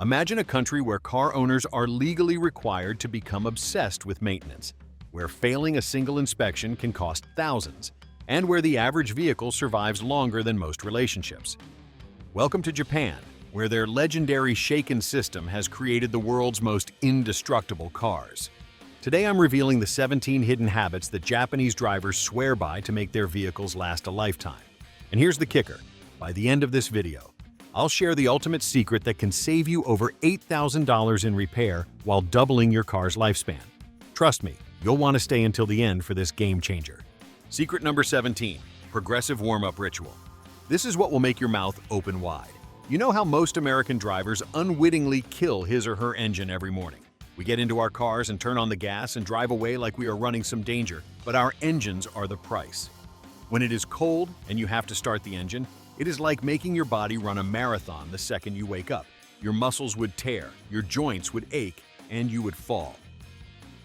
Imagine a country where car owners are legally required to become obsessed with maintenance, where failing a single inspection can cost thousands, and where the average vehicle survives longer than most relationships. Welcome to Japan, where their legendary Shaken system has created the world's most indestructible cars. Today I'm revealing the 17 hidden habits that Japanese drivers swear by to make their vehicles last a lifetime. And here's the kicker. By the end of this video, I'll share the ultimate secret that can save you over $8,000 in repair while doubling your car's lifespan. Trust me, you'll want to stay until the end for this game changer. Secret number 17, progressive warm-up ritual. This is what will make your mouth open wide. You know how most American drivers unwittingly kill his or her engine every morning. We get into our cars and turn on the gas and drive away like we are running some danger, but our engines are the price. When it is cold and you have to start the engine, it is like making your body run a marathon the second you wake up. Your muscles would tear, your joints would ache, and you would fall.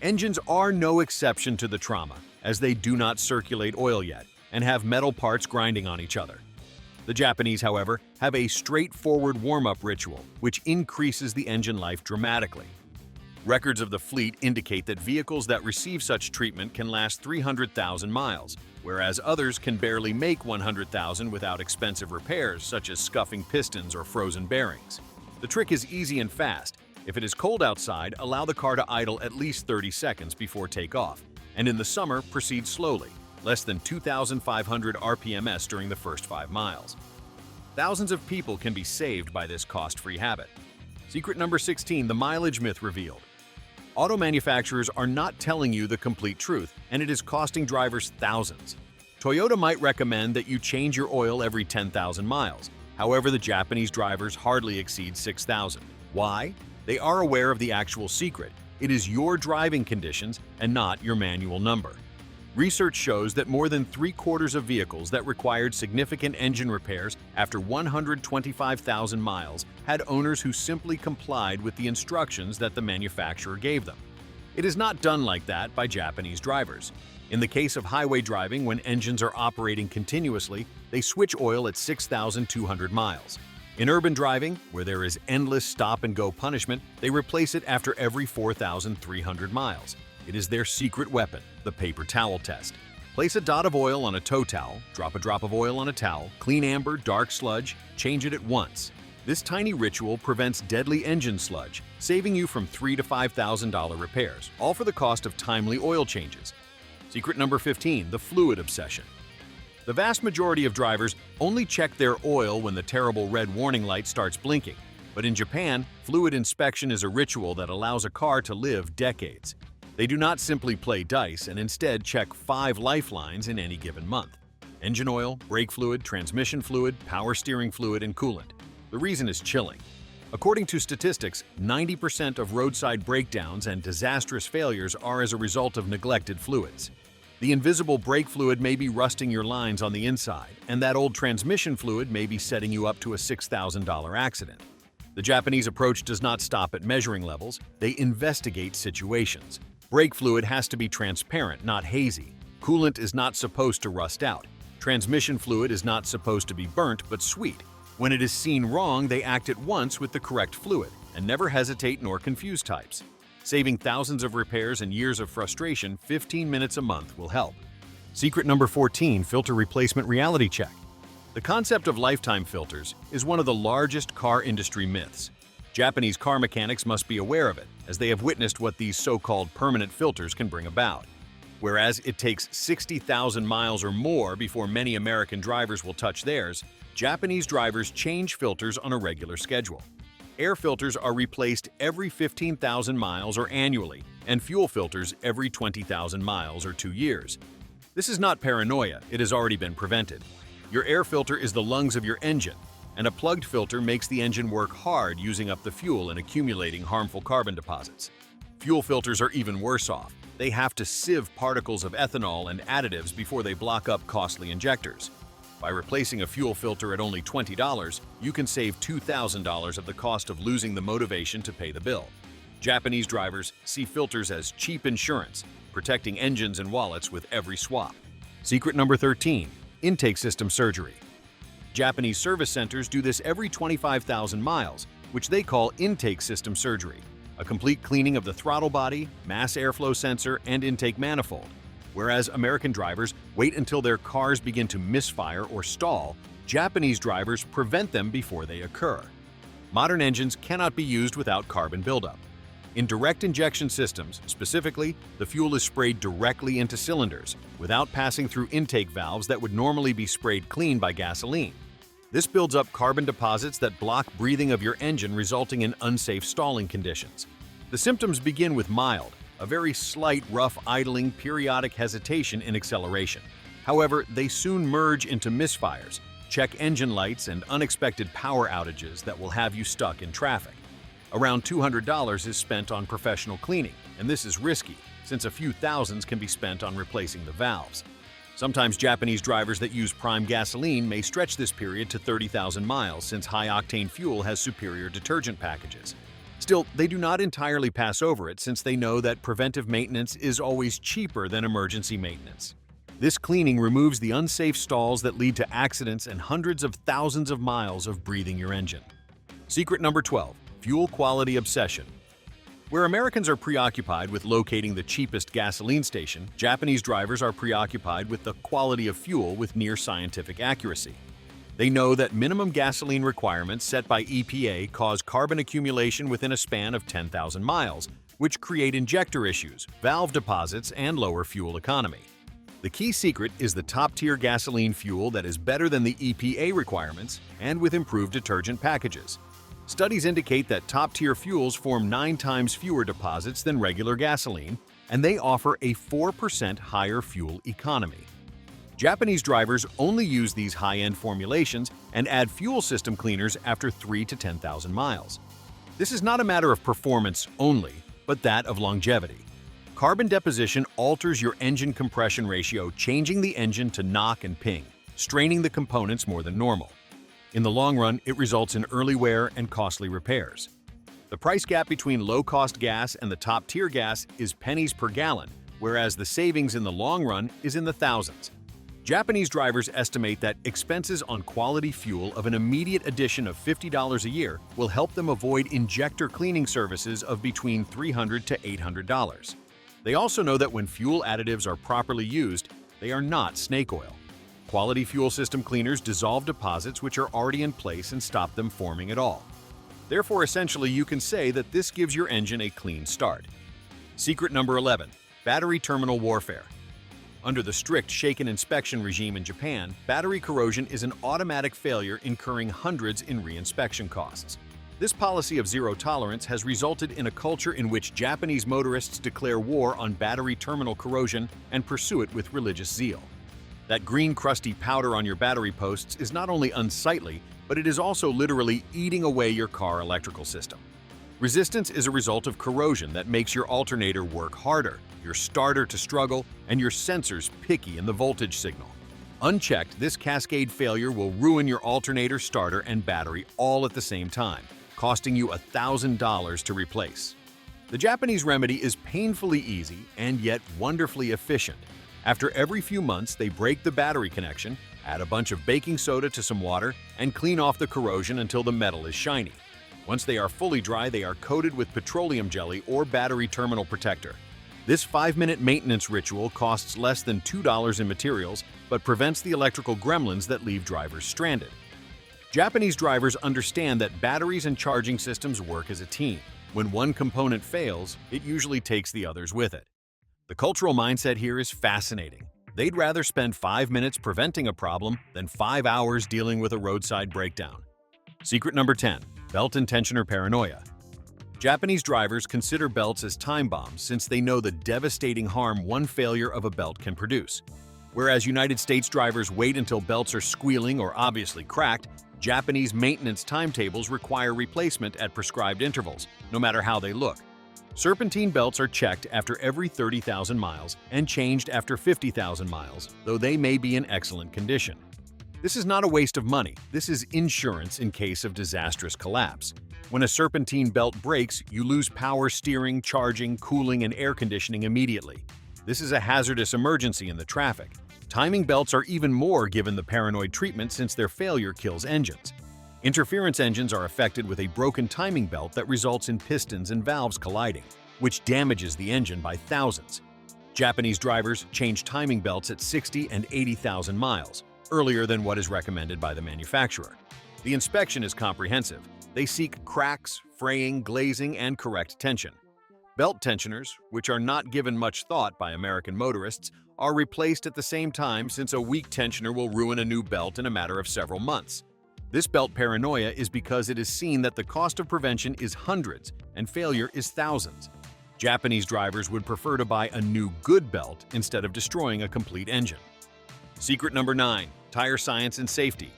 Engines are no exception to the trauma, as they do not circulate oil yet and have metal parts grinding on each other. The Japanese, however, have a straightforward warm-up ritual, which increases the engine life dramatically. Records of the fleet indicate that vehicles that receive such treatment can last 300,000 miles, whereas others can barely make 100,000 without expensive repairs such as scuffing pistons or frozen bearings. The trick is easy and fast. If it is cold outside, allow the car to idle at least 30 seconds before takeoff, and in the summer, proceed slowly, less than 2,500 RPMs during the first 5 miles. Thousands of people can be saved by this cost-free habit. Secret number 16, the mileage myth revealed. Auto manufacturers are not telling you the complete truth, and it is costing drivers thousands. Toyota might recommend that you change your oil every 10,000 miles. However, the Japanese drivers hardly exceed 6,000. Why? They are aware of the actual secret. It is your driving conditions and not your manual number. Research shows that more than 3/4 of vehicles that required significant engine repairs after 125,000 miles had owners who simply complied with the instructions that the manufacturer gave them. It is not done like that by Japanese drivers. In the case of highway driving, when engines are operating continuously, they switch oil at 6,200 miles. In urban driving, where there is endless stop-and-go punishment, they replace it after every 4,300 miles. It is their secret weapon, the paper towel test. Place a dot of oil on a tow towel, drop a drop of oil on a towel, clean amber, dark sludge, change it at once. This tiny ritual prevents deadly engine sludge, saving you from $3,000 to $5,000 repairs, all for the cost of timely oil changes. Secret number 15, the fluid obsession. The vast majority of drivers only check their oil when the terrible red warning light starts blinking. But in Japan, fluid inspection is a ritual that allows a car to live decades. They do not simply play dice and instead check 5 lifelines in any given month: engine oil, brake fluid, transmission fluid, power steering fluid, and coolant. The reason is chilling. According to statistics, 90% of roadside breakdowns and disastrous failures are as a result of neglected fluids. The invisible brake fluid may be rusting your lines on the inside, and that old transmission fluid may be setting you up to a $6,000 accident. The Japanese approach does not stop at measuring levels, they investigate situations. Brake fluid has to be transparent, not hazy. Coolant is not supposed to rust out. Transmission fluid is not supposed to be burnt, but sweet. When it is seen wrong, they act at once with the correct fluid and never hesitate nor confuse types. Saving thousands of repairs and years of frustration, 15 minutes a month will help. Secret number 14, filter replacement reality check. The concept of lifetime filters is one of the largest car industry myths. Japanese car mechanics must be aware of it, as they have witnessed what these so-called permanent filters can bring about. Whereas it takes 60,000 miles or more before many American drivers will touch theirs, Japanese drivers change filters on a regular schedule. Air filters are replaced every 15,000 miles or annually, and fuel filters every 20,000 miles or 2 years. This is not paranoia, it has already been prevented. Your air filter is the lungs of your engine, and a plugged filter makes the engine work hard, using up the fuel and accumulating harmful carbon deposits. Fuel filters are even worse off. They have to sieve particles of ethanol and additives before they block up costly injectors. By replacing a fuel filter at only $20, you can save $2,000 of the cost of losing the motivation to pay the bill. Japanese drivers see filters as cheap insurance, protecting engines and wallets with every swap. Secret number 13, intake system surgery. Japanese service centers do this every 25,000 miles, which they call intake system surgery, a complete cleaning of the throttle body, mass airflow sensor, and intake manifold. Whereas American drivers wait until their cars begin to misfire or stall, Japanese drivers prevent them before they occur. Modern engines cannot be used without carbon buildup. In direct injection systems, specifically, the fuel is sprayed directly into cylinders, without passing through intake valves that would normally be sprayed clean by gasoline. This builds up carbon deposits that block breathing of your engine, resulting in unsafe stalling conditions. The symptoms begin with mild, a very slight rough idling, periodic hesitation in acceleration. However, they soon merge into misfires, check engine lights, and unexpected power outages that will have you stuck in traffic. Around $200 is spent on professional cleaning, and this is risky, since a few thousands can be spent on replacing the valves. Sometimes Japanese drivers that use prime gasoline may stretch this period to 30,000 miles, since high-octane fuel has superior detergent packages. Still, they do not entirely pass over it, since they know that preventive maintenance is always cheaper than emergency maintenance. This cleaning removes the unsafe stalls that lead to accidents and hundreds of thousands of miles of breathing your engine. Secret number 12. Fuel quality obsession. Where Americans are preoccupied with locating the cheapest gasoline station, Japanese drivers are preoccupied with the quality of fuel with near scientific accuracy. They know that minimum gasoline requirements set by EPA cause carbon accumulation within a span of 10,000 miles, which create injector issues, valve deposits, and lower fuel economy. The key secret is the top-tier gasoline fuel that is better than the EPA requirements and with improved detergent packages. Studies indicate that top-tier fuels form 9 times fewer deposits than regular gasoline, and they offer a 4% higher fuel economy. Japanese drivers only use these high-end formulations and add fuel system cleaners after 3 to 10,000 miles. This is not a matter of performance only, but that of longevity. Carbon deposition alters your engine compression ratio, changing the engine to knock and ping, straining the components more than normal. In the long run, it results in early wear and costly repairs. The price gap between low-cost gas and the top-tier gas is pennies per gallon, whereas the savings in the long run is in the thousands. Japanese drivers estimate that expenses on quality fuel of an immediate addition of $50 a year will help them avoid injector cleaning services of between $300 to $800. They also know that when fuel additives are properly used, they are not snake oil. Quality fuel system cleaners dissolve deposits which are already in place and stop them forming at all. Therefore, essentially, you can say that this gives your engine a clean start. Secret number 11. Battery terminal warfare. Under the strict Shaken inspection regime in Japan, battery corrosion is an automatic failure, incurring hundreds in re-inspection costs. This policy of zero tolerance has resulted in a culture in which Japanese motorists declare war on battery terminal corrosion and pursue it with religious zeal. That green crusty powder on your battery posts is not only unsightly, but it is also literally eating away your car electrical system. Resistance is a result of corrosion that makes your alternator work harder, your starter to struggle, and your sensors picky in the voltage signal. Unchecked, this cascade failure will ruin your alternator, starter, and battery all at the same time, costing you $1,000 to replace. The Japanese remedy is painfully easy and yet wonderfully efficient. After every few months, they break the battery connection, add a bunch of baking soda to some water, and clean off the corrosion until the metal is shiny. Once they are fully dry, they are coated with petroleum jelly or battery terminal protector. This 5-minute maintenance ritual costs less than $2 in materials, but prevents the electrical gremlins that leave drivers stranded. Japanese drivers understand that batteries and charging systems work as a team. When one component fails, it usually takes the others with it. The cultural mindset here is fascinating. They'd rather spend 5 minutes preventing a problem than 5 hours dealing with a roadside breakdown. Secret number 10. Belt and tensioner paranoia. Japanese drivers consider belts as time bombs since they know the devastating harm one failure of a belt can produce. Whereas United States drivers wait until belts are squealing or obviously cracked, Japanese maintenance timetables require replacement at prescribed intervals, no matter how they look. Serpentine belts are checked after every 30,000 miles and changed after 50,000 miles, though they may be in excellent condition. This is not a waste of money. This is insurance in case of disastrous collapse. When a serpentine belt breaks, you lose power steering, charging, cooling, and air conditioning immediately. This is a hazardous emergency in the traffic. Timing belts are even more given the paranoid treatment since their failure kills engines. Interference engines are affected with a broken timing belt that results in pistons and valves colliding, which damages the engine by thousands. Japanese drivers change timing belts at 60 and 80,000 miles, earlier than what is recommended by the manufacturer. The inspection is comprehensive. They seek cracks, fraying, glazing, and correct tension. Belt tensioners, which are not given much thought by American motorists, are replaced at the same time since a weak tensioner will ruin a new belt in a matter of several months. This belt paranoia is because it is seen that the cost of prevention is hundreds and failure is thousands. Japanese drivers would prefer to buy a new good belt instead of destroying a complete engine. Secret number 9. Tire science and safety.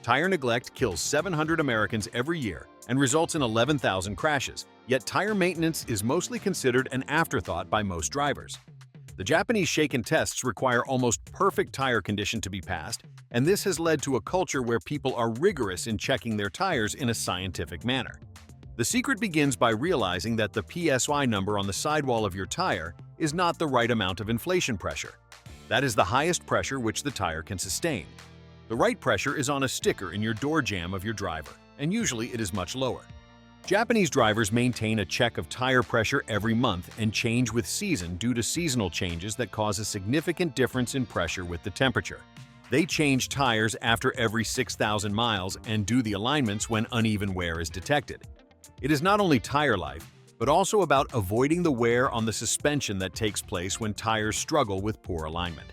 Tire neglect kills 700 Americans every year and results in 11,000 crashes, yet tire maintenance is mostly considered an afterthought by most drivers. The Japanese Shaken tests require almost perfect tire condition to be passed, and this has led to a culture where people are rigorous in checking their tires in a scientific manner. The secret begins by realizing that the PSI number on the sidewall of your tire is not the right amount of inflation pressure. That is the highest pressure which the tire can sustain. The right pressure is on a sticker in your door jamb of your driver, and usually it is much lower. Japanese drivers maintain a check of tire pressure every month and change with season due to seasonal changes that cause a significant difference in pressure with the temperature. They change tires after every 6,000 miles and do the alignments when uneven wear is detected. It is not only tire life, but also about avoiding the wear on the suspension that takes place when tires struggle with poor alignment.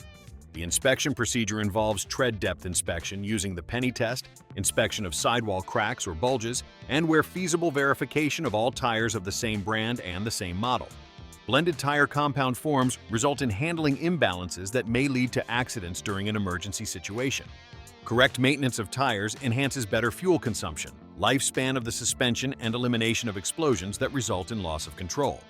The inspection procedure involves tread depth inspection using the penny test, inspection of sidewall cracks or bulges, and where feasible verification of all tires of the same brand and the same model. Blended tire compound forms result in handling imbalances that may lead to accidents during an emergency situation. Correct maintenance of tires enhances better fuel consumption, lifespan of the suspension, and elimination of explosions that result in loss of control.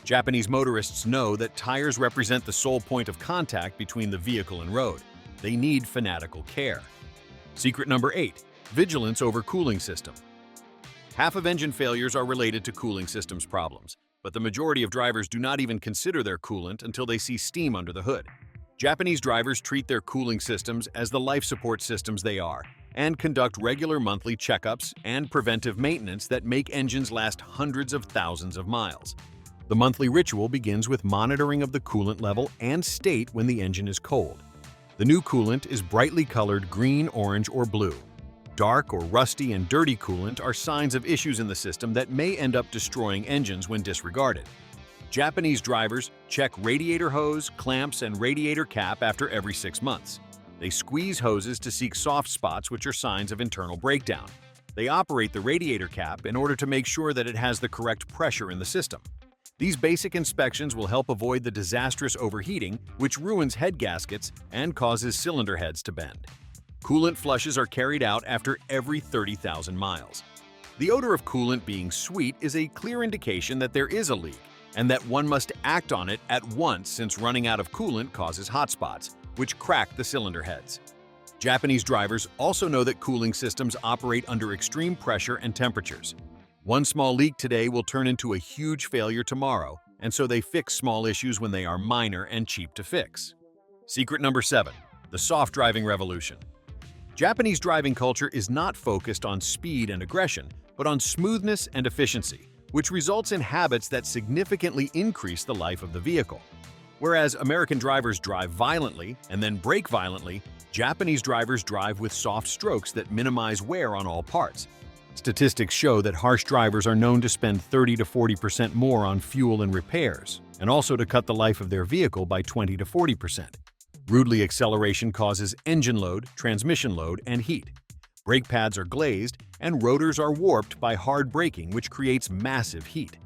Japanese motorists know that tires represent the sole point of contact between the vehicle and road. They need fanatical care. Secret number 8. Vigilance over cooling system. Half of engine failures are related to cooling systems problems, but the majority of drivers do not even consider their coolant until they see steam under the hood. Japanese drivers treat their cooling systems as the life support systems they are, and conduct regular monthly checkups and preventive maintenance that make engines last hundreds of thousands of miles. The monthly ritual begins with monitoring of the coolant level and state when the engine is cold. The new coolant is brightly colored green, orange, or blue. Dark or rusty and dirty coolant are signs of issues in the system that may end up destroying engines when disregarded. Japanese drivers check radiator hose, clamps, and radiator cap after every 6 months. They squeeze hoses to seek soft spots, which are signs of internal breakdown. They operate the radiator cap in order to make sure that it has the correct pressure in the system. These basic inspections will help avoid the disastrous overheating, which ruins head gaskets and causes cylinder heads to bend. Coolant flushes are carried out after every 30,000 miles. The odor of coolant being sweet is a clear indication that there is a leak, and that one must act on it at once since running out of coolant causes hot spots, which crack the cylinder heads. Japanese drivers also know that cooling systems operate under extreme pressure and temperatures. One small leak today will turn into a huge failure tomorrow, and so they fix small issues when they are minor and cheap to fix. Secret number 7. The soft driving revolution. Japanese driving culture is not focused on speed and aggression, but on smoothness and efficiency, which results in habits that significantly increase the life of the vehicle. Whereas American drivers drive violently and then brake violently, Japanese drivers drive with soft strokes that minimize wear on all parts. Statistics show that harsh drivers are known to spend 30 to 40% more on fuel and repairs, and also to cut the life of their vehicle by 20 to 40%. Rudely acceleration causes engine load, transmission load, and heat. Brake pads are glazed, and rotors are warped by hard braking, which creates massive heat.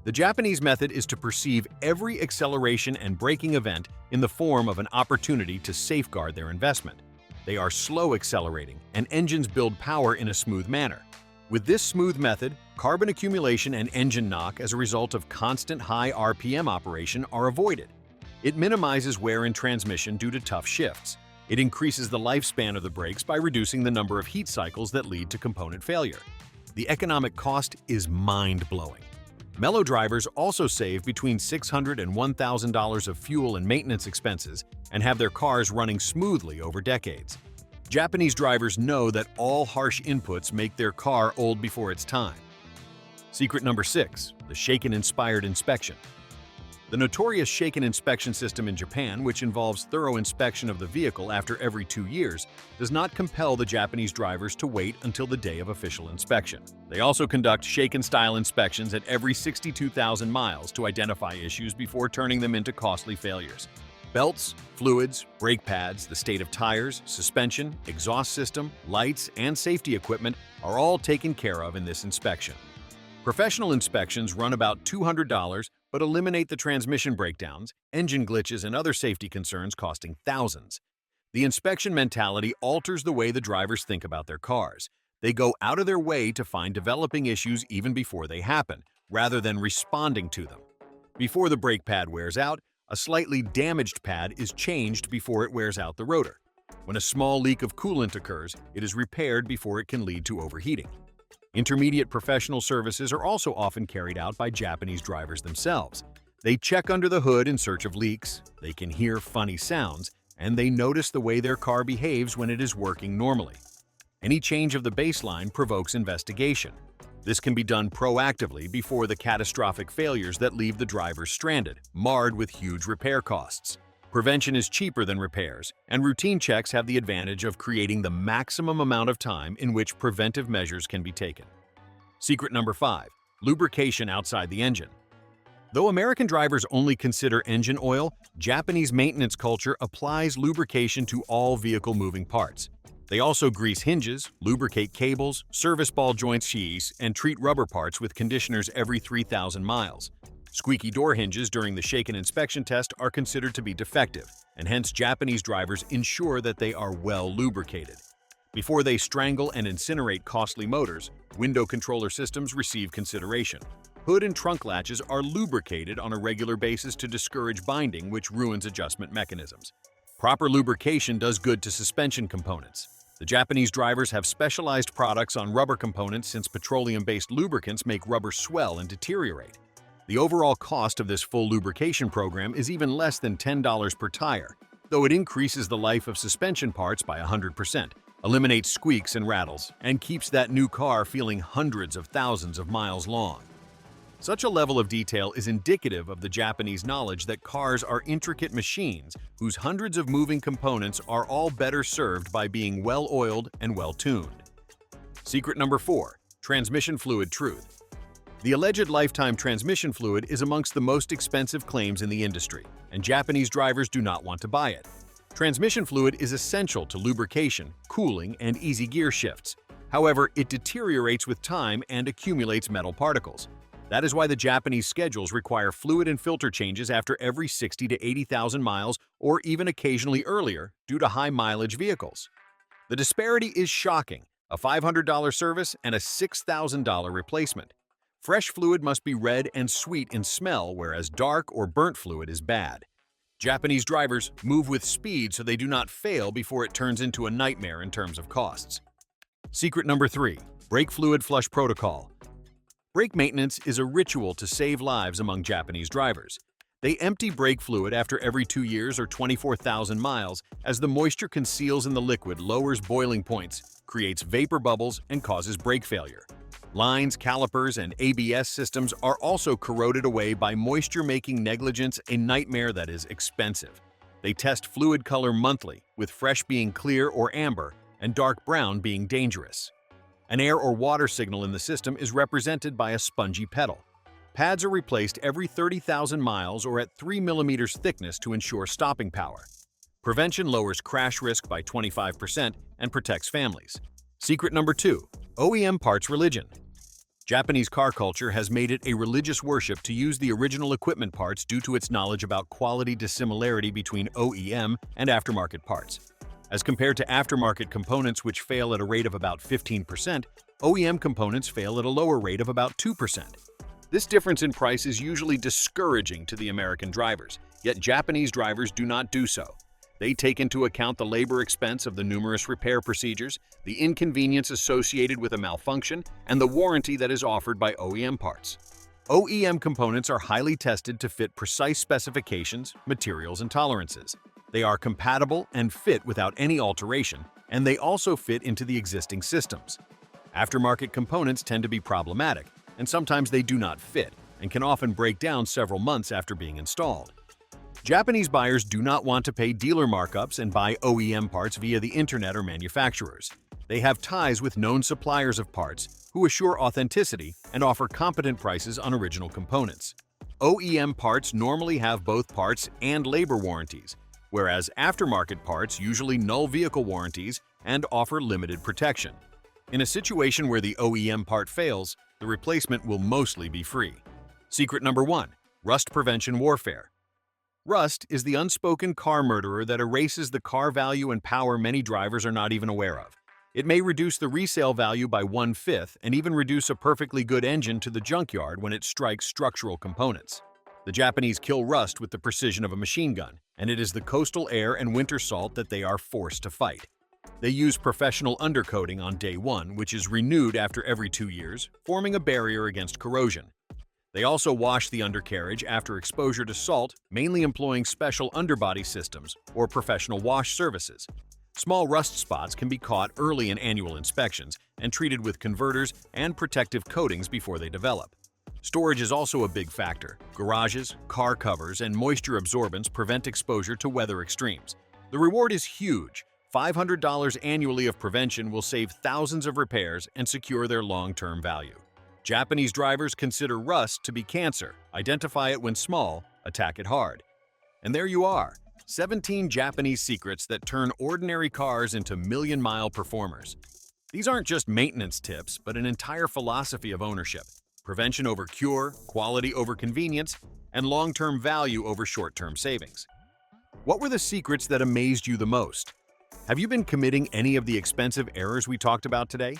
The Japanese method is to perceive every acceleration and braking event in the form of an opportunity to safeguard their investment. They are slow accelerating, and engines build power in a smooth manner. With this smooth method, carbon accumulation and engine knock as a result of constant high RPM operation are avoided. It minimizes wear in transmission due to tough shifts. It increases the lifespan of the brakes by reducing the number of heat cycles that lead to component failure. The economic cost is mind-blowing. Mellow drivers also save between $600 and $1,000 of fuel and maintenance expenses and have their cars running smoothly over decades. Japanese drivers know that all harsh inputs make their car old before its time. Secret number 6, the Shaken-inspired inspection. The notorious Shaken inspection system in Japan, which involves thorough inspection of the vehicle after every 2 years, does not compel the Japanese drivers to wait until the day of official inspection. They also conduct Shaken-style inspections at every 62,000 miles to identify issues before turning them into costly failures. Belts, fluids, brake pads, the state of tires, suspension, exhaust system, lights, and safety equipment are all taken care of in this inspection. Professional inspections run about $200 but eliminate the transmission breakdowns, engine glitches, and other safety concerns costing thousands. The inspection mentality alters the way the drivers think about their cars. They go out of their way to find developing issues even before they happen, rather than responding to them. Before the brake pad wears out, a slightly damaged pad is changed before it wears out the rotor. When a small leak of coolant occurs, it is repaired before it can lead to overheating. Intermediate professional services are also often carried out by Japanese drivers themselves. They check under the hood in search of leaks, they can hear funny sounds, and they notice the way their car behaves when it is working normally. Any change of the baseline provokes investigation. This can be done proactively before the catastrophic failures that leave the drivers stranded, marred with huge repair costs. Prevention is cheaper than repairs, and routine checks have the advantage of creating the maximum amount of time in which preventive measures can be taken. Secret number 5, lubrication outside the engine. Though American drivers only consider engine oil, Japanese maintenance culture applies lubrication to all vehicle moving parts. They also grease hinges, lubricate cables, service ball joints, and treat rubber parts with conditioners every 3,000 miles. Squeaky door hinges during the Shaken inspection test are considered to be defective, and hence Japanese drivers ensure that they are well lubricated. Before they strangle and incinerate costly motors, window controller systems receive consideration. Hood and trunk latches are lubricated on a regular basis to discourage binding, which ruins adjustment mechanisms. Proper lubrication does good to suspension components. The Japanese drivers have specialized products on rubber components since petroleum-based lubricants make rubber swell and deteriorate. The overall cost of this full lubrication program is even less than $10 per tire, though it increases the life of suspension parts by 100%, eliminates squeaks and rattles, and keeps that new car feeling hundreds of thousands of miles long. Such a level of detail is indicative of the Japanese knowledge that cars are intricate machines whose hundreds of moving components are all better served by being well-oiled and well-tuned. Secret number 4, transmission fluid truth. The alleged lifetime transmission fluid is amongst the most expensive claims in the industry, and Japanese drivers do not want to buy it. Transmission fluid is essential to lubrication, cooling, and easy gear shifts. However, it deteriorates with time and accumulates metal particles. That is why the Japanese schedules require fluid and filter changes after every 60 to 80,000 miles or even occasionally earlier due to high-mileage vehicles. The disparity is shocking, a $500 service and a $6,000 replacement. Fresh fluid must be red and sweet in smell, whereas dark or burnt fluid is bad. Japanese drivers move with speed so they do not fail before it turns into a nightmare in terms of costs. Secret number 3, brake fluid flush protocol. Brake maintenance is a ritual to save lives among Japanese drivers. They empty brake fluid after every 2 years or 24,000 miles as the moisture conceals in the liquid lowers boiling points, creates vapor bubbles, and causes brake failure. Lines, calipers, and ABS systems are also corroded away by moisture, making negligence a nightmare that is expensive. They test fluid color monthly, with fresh being clear or amber and dark brown being dangerous. An air or water signal in the system is represented by a spongy pedal. Pads are replaced every 30,000 miles or at 3 mm thickness to ensure stopping power. Prevention lowers crash risk by 25% and protects families. Secret number 2, OEM parts religion. Japanese car culture has made it a religious worship to use the original equipment parts due to its knowledge about quality dissimilarity between OEM and aftermarket parts. As compared to aftermarket components which fail at a rate of about 15%, OEM components fail at a lower rate of about 2%. This difference in price is usually discouraging to the American drivers, yet Japanese drivers do not do so. They take into account the labor expense of the numerous repair procedures, the inconvenience associated with a malfunction, and the warranty that is offered by OEM parts. OEM components are highly tested to fit precise specifications, materials, and tolerances. They are compatible and fit without any alteration, and they also fit into the existing systems. Aftermarket components tend to be problematic, and sometimes they do not fit, and can often break down several months after being installed. Japanese buyers do not want to pay dealer markups and buy OEM parts via the internet or manufacturers. They have ties with known suppliers of parts who assure authenticity and offer competent prices on original components. OEM parts normally have both parts and labor warranties, whereas aftermarket parts usually null vehicle warranties and offer limited protection. In a situation where the OEM part fails, the replacement will mostly be free. Secret number 1. Rust prevention warfare. Rust is the unspoken car murderer that erases the car value and power many drivers are not even aware of. It may reduce the resale value by 1/5 and even reduce a perfectly good engine to the junkyard when it strikes structural components. The Japanese kill rust with the precision of a machine gun, and it is the coastal air and winter salt that they are forced to fight. They use professional undercoating on day 1, which is renewed after every 2 years, forming a barrier against corrosion. They also wash the undercarriage after exposure to salt, mainly employing special underbody systems or professional wash services. Small rust spots can be caught early in annual inspections and treated with converters and protective coatings before they develop. Storage is also a big factor. Garages, car covers, and moisture absorbents prevent exposure to weather extremes. The reward is huge. $500 annually of prevention will save thousands of repairs and secure their long-term value. Japanese drivers consider rust to be cancer, identify it when small, attack it hard. And there you are, 17 Japanese secrets that turn ordinary cars into million-mile performers. These aren't just maintenance tips, but an entire philosophy of ownership. Prevention over cure, quality over convenience, and long-term value over short-term savings. What were the secrets that amazed you the most? Have you been committing any of the expensive errors we talked about today?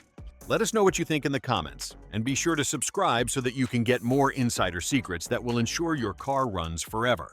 Let us know what you think in the comments, and be sure to subscribe so that you can get more insider secrets that will ensure your car runs forever.